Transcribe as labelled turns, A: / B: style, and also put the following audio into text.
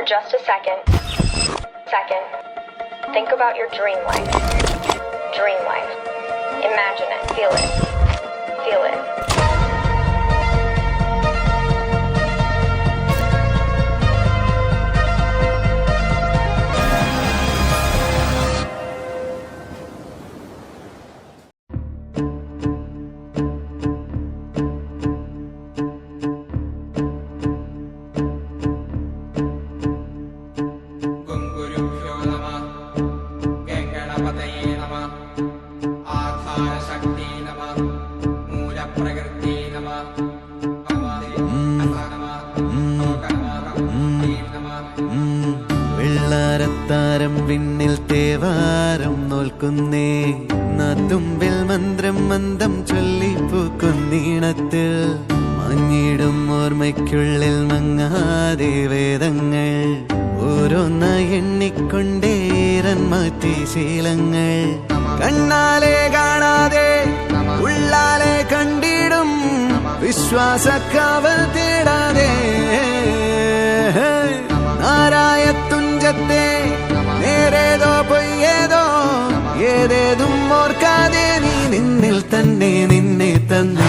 A: just a second. Think about your dream life. Imagine it, feel it.
B: വെള്ളാരത്താരം വിണ്ണിൽ തേവാരം നോൽക്കുന്നേ നാത്തുമ്പിൽ മന്ത്രം മന്ദം ചൊല്ലിപ്പൂക്കുന്നീണത്തിൽ മഞ്ഞിടും ഓർമ്മയ്ക്കുള്ളിൽ മങ്ങാതെ വേദങ്ങൾ ഓരോന്നായി എണ്ണിക്കൊണ്ടേരൻ മാറ്റി ശീലങ്ങൾ കണ്ണാലെ കാണാതെ ഉള്ളാലെ കണ്ടിടും വിശ്വാസക്കാവൽ തേടാതെ നാരായ തുഞ്ചത്തെ നേരേതോ പൊയ്യേതോ ഏതേതും ഓർക്കാതെ നീ നിന്നിൽ തന്നെ നിന്നെ തന്നെ